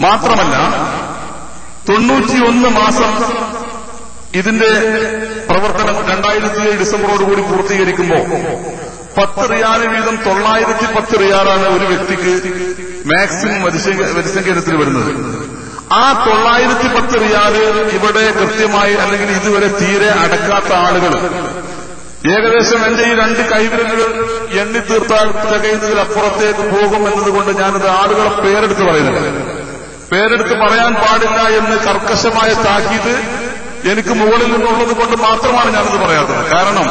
മാത്രമല്ല 91 മാസം ഇതിന്റെ പ്രവർത്തനം 2007 ഡിസംബറോടുകൂടി പൂർത്തീകരിക്കുമ്പോൾ 10 റിയാൽ വീതം 910 റിയാലാണ് ഒരു വ്യക്തിക്ക് മാക്സിമം വരിസംഖ്യത്തിൽ വരുന്നത്. ആ 910 റിയാല് ഇവിടെ കൃത്യമായി അല്ലെങ്കിൽ ഇതുവരെ തീരെ അടക്കാത്ത ആളുകൾ ഏകദേശം എന്റെ ഈ 2 കൈവിരലുകൾ എണ്ണി തീർത്താൽ തികയുന്നതിലപ്പുറത്തേക്ക് പോകും എന്നതുകൊണ്ട് ഞാനത് ആളുകളെ പേരെടുത്ത് പറയുന്നില്ല. പേരെടുത്ത് പറയാൻ പാടില്ല എന്ന് കർക്കശമായ താക്കീത് എനിക്ക് മുകളിൽ നിന്നുള്ളത് കൊണ്ട് മാത്രമാണ് ഞാനത് പറയാത്തത്. കാരണം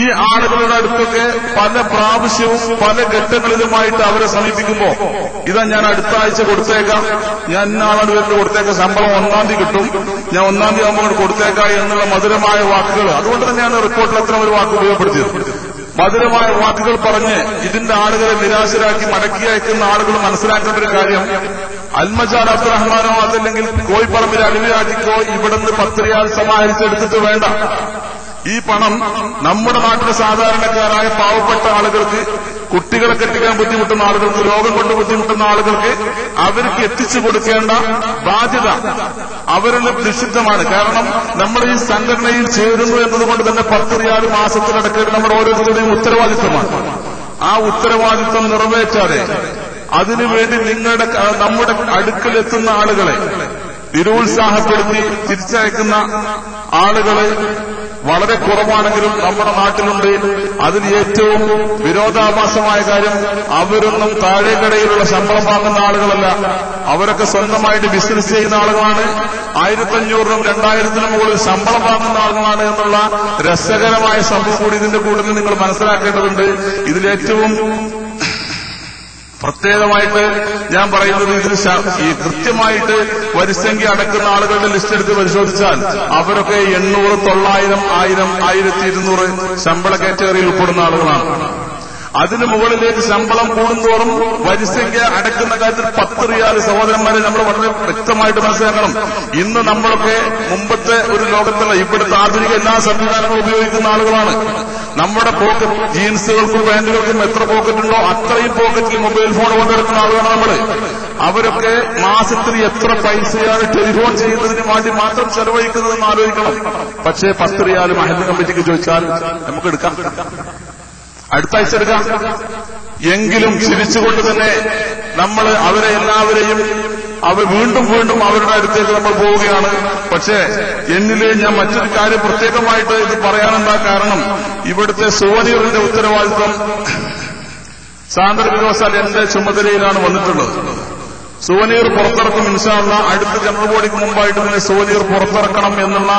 ഈ ആളുകളുടെ അടുത്തൊക്കെ പല പ്രാവശ്യവും പല ഘട്ടങ്ങളിലുമായിട്ട് അവരെ സമീപിക്കുമ്പോ ഇതാ ഞാൻ അടുത്ത ആഴ്ച കൊടുത്തേക്കാം, ഞാൻ ഇന്നാളാണ് വരുന്നത് കൊടുത്തേക്കാം, ശമ്പളം 1-ാം തീയതി കിട്ടും, ഞാൻ 1-ാം തീയതി ആകുമ്പോൾ കൊടുത്തേക്കാം എന്നുള്ള മധുരമായ വാക്കുകൾ. അതുകൊണ്ട് തന്നെയാണ് റിപ്പോർട്ടിൽ അത്ര ഒരു വാക്ക് ഉപയോഗപ്പെടുത്തിയത്. മധുരമായ വാക്കുകൾ പറഞ്ഞ് ഇതിന്റെ ആളുകളെ നിരാശരാക്കി മടക്കി അയക്കുന്ന ആളുകൾ മനസ്സിലാക്കേണ്ട ഒരു കാര്യം, അൽമജാർ അബ്ദുറഹ്മാനോ അതല്ലെങ്കിൽ കോഴിപ്പറമ്പിൽ അലിവിരാജിക്കോ ഇവിടുന്ന് 10 റിയാൽ സമാഹരിച്ചെടുത്തിട്ട് വേണ്ട. ഈ പണം നമ്മുടെ നാട്ടിലെ സാധാരണക്കാരായ പാവപ്പെട്ട ആളുകൾക്ക്, കുട്ടികളെ കെട്ടിക്കാൻ ബുദ്ധിമുട്ടുന്ന ആളുകൾക്ക്, രോഗം കൊണ്ട് ബുദ്ധിമുട്ടുന്ന ആളുകൾക്ക് അവർക്ക് എത്തിച്ചു കൊടുക്കേണ്ട ബാധ്യത അവരിൽ നിക്ഷിപ്തമാണ്. കാരണം നമ്മൾ ഈ സംഘടനയിൽ ചേരുന്നു എന്നതുകൊണ്ട് തന്നെ 10 റിയാൽ മാസത്തിലടക്കേണ്ട നമ്മുടെ ഓരോരുത്തരുടെയും ഉത്തരവാദിത്വമാണ്. ആ ഉത്തരവാദിത്വം നിറവേറ്റാതെ അതിനുവേണ്ടി നമ്മുടെ അടുക്കലെത്തുന്ന ആളുകളെ നിരുത്സാഹപ്പെടുത്തി തിരിച്ചയക്കുന്ന ആളുകളെ വളരെ കുറവാണെങ്കിലും നമ്മുടെ നാട്ടിലുണ്ട്. അതിൽ ഏറ്റവും വിരോധാഭാസമായ കാര്യം, അവരൊന്നും താഴേക്കടയിലുള്ള ശമ്പളം വാങ്ങുന്ന ആളുകളല്ല, അവരൊക്കെ സ്വന്തമായിട്ട് ബിസിനസ് ചെയ്യുന്ന ആളുകളാണ്. 1500-നും 2000-നും മുകളിൽ ശമ്പളം വാങ്ങുന്ന ആളുകളാണ് എന്നുള്ള രസകരമായ സംഭവം കൂടി ഇതിന്റെ കൂടുതൽ നിങ്ങൾ മനസ്സിലാക്കേണ്ടതുണ്ട്. ഇതിലേറ്റവും പ്രത്യേകമായിട്ട് ഞാൻ പറയുന്നത്, ഇതിന് ഈ കൃത്യമായിട്ട് വരിസംഖ്യ അടക്കുന്ന ആളുകളുടെ ലിസ്റ്റ് എടുത്ത് പരിശോധിച്ചാൽ അവരൊക്കെ 800, 900, 1000, 1200 ശമ്പള കാറ്റഗറിയിൽ ഉൾപ്പെടുന്ന ആളുകളാണ്. അതിനു മുകളിലേക്ക് ശമ്പളം കൂടുന്തോറും വരിസംഖ്യ അടക്കുന്ന കാര്യത്തിൽ 10 റിയാൽ സഹോദരന്മാരെ നമ്മൾ വളരെ വ്യക്തമായിട്ട് മനസ്സിലാക്കണം. ഇന്ന് നമ്മളൊക്കെ മുമ്പത്തെ ഒരു ലോകത്തുള്ള ഇവിടുത്തെ ആധുനിക എല്ലാ സംവിധാനങ്ങളും ഉപയോഗിക്കുന്ന ആളുകളാണ്. നമ്മുടെ പോക്കറ്റ് ജീൻസുകൾക്കും പാന്റുകൾക്കും എത്ര പോക്കറ്റുണ്ടോ അത്രയും പോക്കറ്റിൽ മൊബൈൽ ഫോൺ കൊണ്ടെടുക്കുന്ന ആളുകളാണ് നമ്മള്. അവരൊക്കെ മാസത്തിൽ എത്ര പൈസയാണ് ടെലിഫോൺ ചെയ്യുന്നതിന് വേണ്ടി മാത്രം ചെലവഴിക്കുന്നതെന്ന് ആലോചിക്കണം. പക്ഷേ 10 റിയാൽ മഹല്ല് കമ്മിറ്റിക്ക് ചോദിച്ചാൽ നമുക്ക് എടുക്കാം, അടുത്ത ആഴ്ച എടുക്കാം. എങ്കിലും ചിരിച്ചുകൊണ്ട് തന്നെ നമ്മൾ അവരെ എല്ലാവരെയും വീണ്ടും വീണ്ടും അവരുടെ അടുത്തേക്ക് നമ്മൾ പോവുകയാണ്. പക്ഷേ എന്നിലെ ഞാൻ മറ്റൊരു കാര്യം പ്രത്യേകമായിട്ട് ഇത് പറയാനെന്താ കാരണം, ഇവിടുത്തെ സുവനീറിന്റെ ഉത്തരവാദിത്വം സാന്ദർഭികവശാൽ എന്റെ ചുമതലയിലാണ് വന്നിട്ടുള്ളത്. സുവനീർ പുറത്തിറക്കും ഇൻഷാ അല്ലാഹ്. അടുത്ത ജനറൽ ബോഡിക്ക് മുമ്പായിട്ട് തന്നെ സുവനീർ പുറത്തിറക്കണം എന്നുള്ള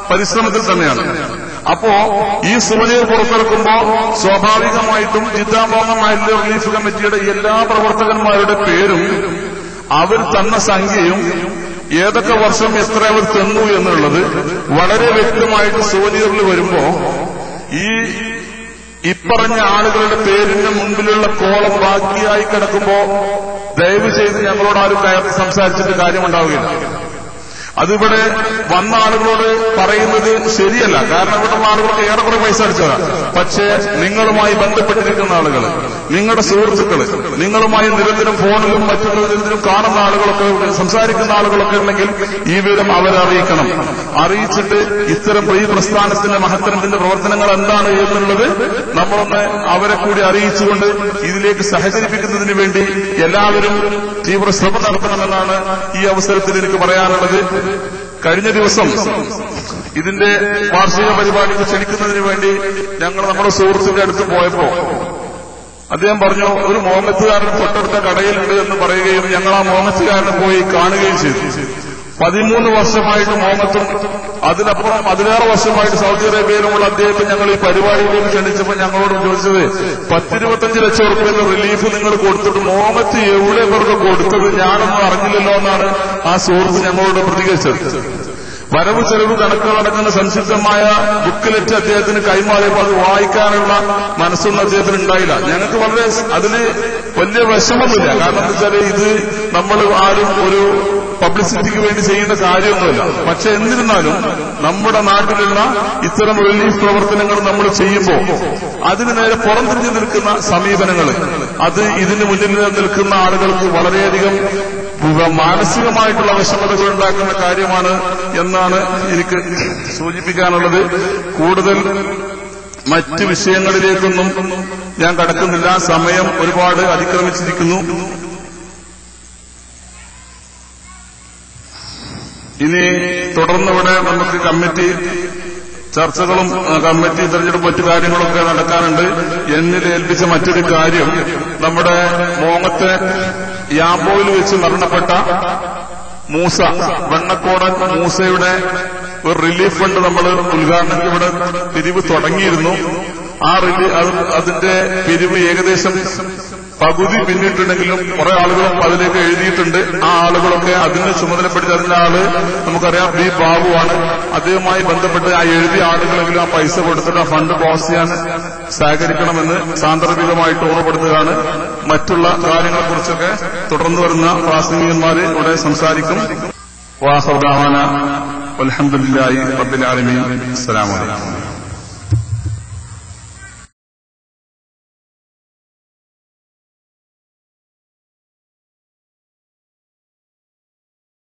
പരിശ്രമത്തിൽ തന്നെയാണ്. അപ്പോ ഈ സുവനീർ പുറത്തിറക്കുമ്പോ സ്വാഭാവികമായിട്ടും ജിദ്ദാബോങ്ങ മഹല്ല് റിലീഫ് കമ്മിറ്റിയുടെ എല്ലാ പ്രവർത്തകന്മാരുടെ പേരും അവർ തന്ന സംഖ്യയും ഏതൊക്കെ വർഷം എത്ര അവർ തന്നു എന്നുള്ളത് വളരെ വ്യക്തമായിട്ട് സുവനീറിൽ വരുമ്പോ ഈ ഇപ്പറഞ്ഞ ആളുകളുടെ പേരിന്റെ മുൻപിലുള്ള കോളം ബാക്കിയായി കിടക്കുമ്പോ ദയവ് ചെയ്ത് ഞങ്ങളോട് ആരും കയർത്ത് സംസാരിച്ചിട്ട് കാര്യമുണ്ടാവുകയില്ല. അതിവിടെ വന്ന ആളുകളോട് പറയുന്നത് ശരിയല്ല. കാരണം ഇവിടുള്ള ആളുകൾക്ക് ഏറെക്കുറെ പൈസ അടിച്ചതാണ്. പക്ഷേ നിങ്ങളുമായി ബന്ധപ്പെട്ടിരിക്കുന്ന ആളുകൾ, നിങ്ങളുടെ സുഹൃത്തുക്കള്, നിങ്ങളുമായി നിരന്തരം ഫോണിലും മറ്റുള്ളതിലും കാണുന്ന ആളുകളൊക്കെ, സംസാരിക്കുന്ന ആളുകളൊക്കെ ഉണ്ടെങ്കിൽ ഈ വിവരം അവരെ അറിയിക്കണം. അറിയിച്ചിട്ട് ഇത്തരം ഈ പ്രസ്ഥാനത്തിന്റെ മഹത്തരത്തിന്റെ പ്രവർത്തനങ്ങൾ എന്താണ് എന്നുള്ളത് നമ്മളൊന്ന് അവരെ കൂടി അറിയിച്ചുകൊണ്ട് ഇതിലേക്ക് സഹകരിപ്പിക്കുന്നതിന് വേണ്ടി എല്ലാവരും തീവ്ര ശ്രമം നടത്തണമെന്നാണ് ഈ അവസരത്തിൽ എനിക്ക് പറയാനുള്ളത്. കഴിഞ്ഞ ദിവസം ഇതിന്റെ വാർഷിക പരിപാടിക്ക് ക്ഷണിക്കുന്നതിന് വേണ്ടി ഞങ്ങൾ നമ്മുടെ സുഹൃത്തിന്റെ അടുത്ത് പോയപ്പോ അദ്ദേഹം പറഞ്ഞു, ഒരു മോങ്ങത്തുകാരൻ തൊട്ടടുത്ത കടയിലുണ്ട് എന്ന് പറയുകയും ഞങ്ങൾ ആ മോങ്ങത്തുകാരനെ പോയി കാണുകയും ചെയ്തു. 13 വർഷമായിട്ട് മോങ്ങത്തും അതിനപ്പുറം 11 വർഷമായിട്ട് സൗദി അറേബ്യയിലുമുള്ള അദ്ദേഹത്തെ ഞങ്ങൾ ഈ പരിപാടിയിലേക്ക് ക്ഷണിച്ചപ്പോൾ ഞങ്ങളോട് ചോദിച്ചത്, 10-25 ലക്ഷം റുപ്യയുടെ റിലീഫ് നിങ്ങൾ കൊടുത്തിട്ട് മോങ്ങത്ത് എവിടെ പേർക്ക് കൊടുത്തത് ഞാനൊന്നും അറിഞ്ഞില്ലല്ലോ എന്നാണ് ആ സുഹൃത്ത് ഞങ്ങളോട് പ്രതികരിച്ചത്. വരവ് ചെലവ് കണക്കുകൾ അടങ്ങുന്ന സംക്ഷിപ്തമായ ബുക്കിലെറ്റ് അദ്ദേഹത്തിന് കൈമാറിയപ്പോൾ അത് വായിക്കാനുള്ള മനസ്സൊന്നും അദ്ദേഹത്തിന് ഉണ്ടായില്ല. ഞങ്ങൾക്ക് വളരെ അതിന് വലിയ വിഷമമില്ല. കാരണം എന്താ വെച്ചാൽ ഇത് നമ്മൾ ആരും ഒരു പബ്ലിസിറ്റിക്ക് വേണ്ടി ചെയ്യുന്ന കാര്യമൊന്നുമില്ല. പക്ഷെ എന്നിരുന്നാലും നമ്മുടെ നാട്ടിലുള്ള ഇത്തരം റിലീഫ് പ്രവർത്തനങ്ങൾ നമ്മൾ ചെയ്യുമ്പോൾ അതിന് നേരെ പുറംതിരിഞ്ഞു നിൽക്കുന്ന സമീപനങ്ങൾ, അത് ഇതിന് മുന്നിൽ നിൽക്കുന്ന ആളുകൾക്ക് വളരെയധികം മാനസികമായിട്ടുള്ള വിഷമതകൾ ഉണ്ടാക്കുന്ന കാര്യമാണ് എന്നാണ് എനിക്ക് സൂചിപ്പിക്കാനുള്ളത്. കൂടുതൽ മറ്റ് വിഷയങ്ങളിലേക്കൊന്നും ഞാൻ കടക്കുന്നില്ല. സമയം ഒരുപാട് അതിക്രമിച്ചിരിക്കുന്നു. ഇനി തുടർന്നിവിടെ നമുക്ക് കമ്മിറ്റി ചർച്ചകളും കമ്മിറ്റി തെരഞ്ഞെടുപ്പ് മറ്റു കാര്യങ്ങളൊക്കെ നടക്കാനുണ്ട്. എന്നിൽ ഏൽപ്പിച്ച മറ്റൊരു കാര്യം, നമ്മുടെ മോങ്ങത്തെ യാമ്പോയിൽ വെച്ച് മരണപ്പെട്ട മൂസ, വെണ്ണക്കോടൻ മൂസയുടെ ഒരു റിലീഫ് ഫണ്ട് നമ്മൾ ഉദ്ഘാടനത്തിന് ഇവിടെ പിരിവ് തുടങ്ങിയിരുന്നു. അതിന്റെ പിരിവ് ഏകദേശം പകുതി പിന്നിട്ടുണ്ടെങ്കിലും കുറെ ആളുകളും അതിലേക്ക് എഴുതിയിട്ടുണ്ട്. ആ ആളുകളൊക്കെ അതിന് ചുമതലപ്പെടുത്തി അതിന്റെ ആള് നമുക്കറിയാം ബി ബാബുവാണ്. അദ്ദേഹവുമായി ബന്ധപ്പെട്ട് ആ എഴുതിയ ആളുകളെങ്കിലും ആ പൈസ കൊടുത്തിട്ട് ആ ഫണ്ട് ക്ലോസ് ചെയ്യാൻ സഹകരിക്കണമെന്ന് സാന്ദർഭികമായിട്ട് ഓർമ്മപ്പെടുത്തുകയാണ്. മറ്റുള്ള കാര്യങ്ങളെക്കുറിച്ചൊക്കെ തുടർന്ന് വരുന്ന പ്രാസംഗികന്മാര് ഇവിടെ സംസാരിക്കും. വാഹുദാന അൽഹംദുലില്ലാഹി റബ്ബിൽ ആലമീൻ. അസ്സലാമു അലൈക്കും.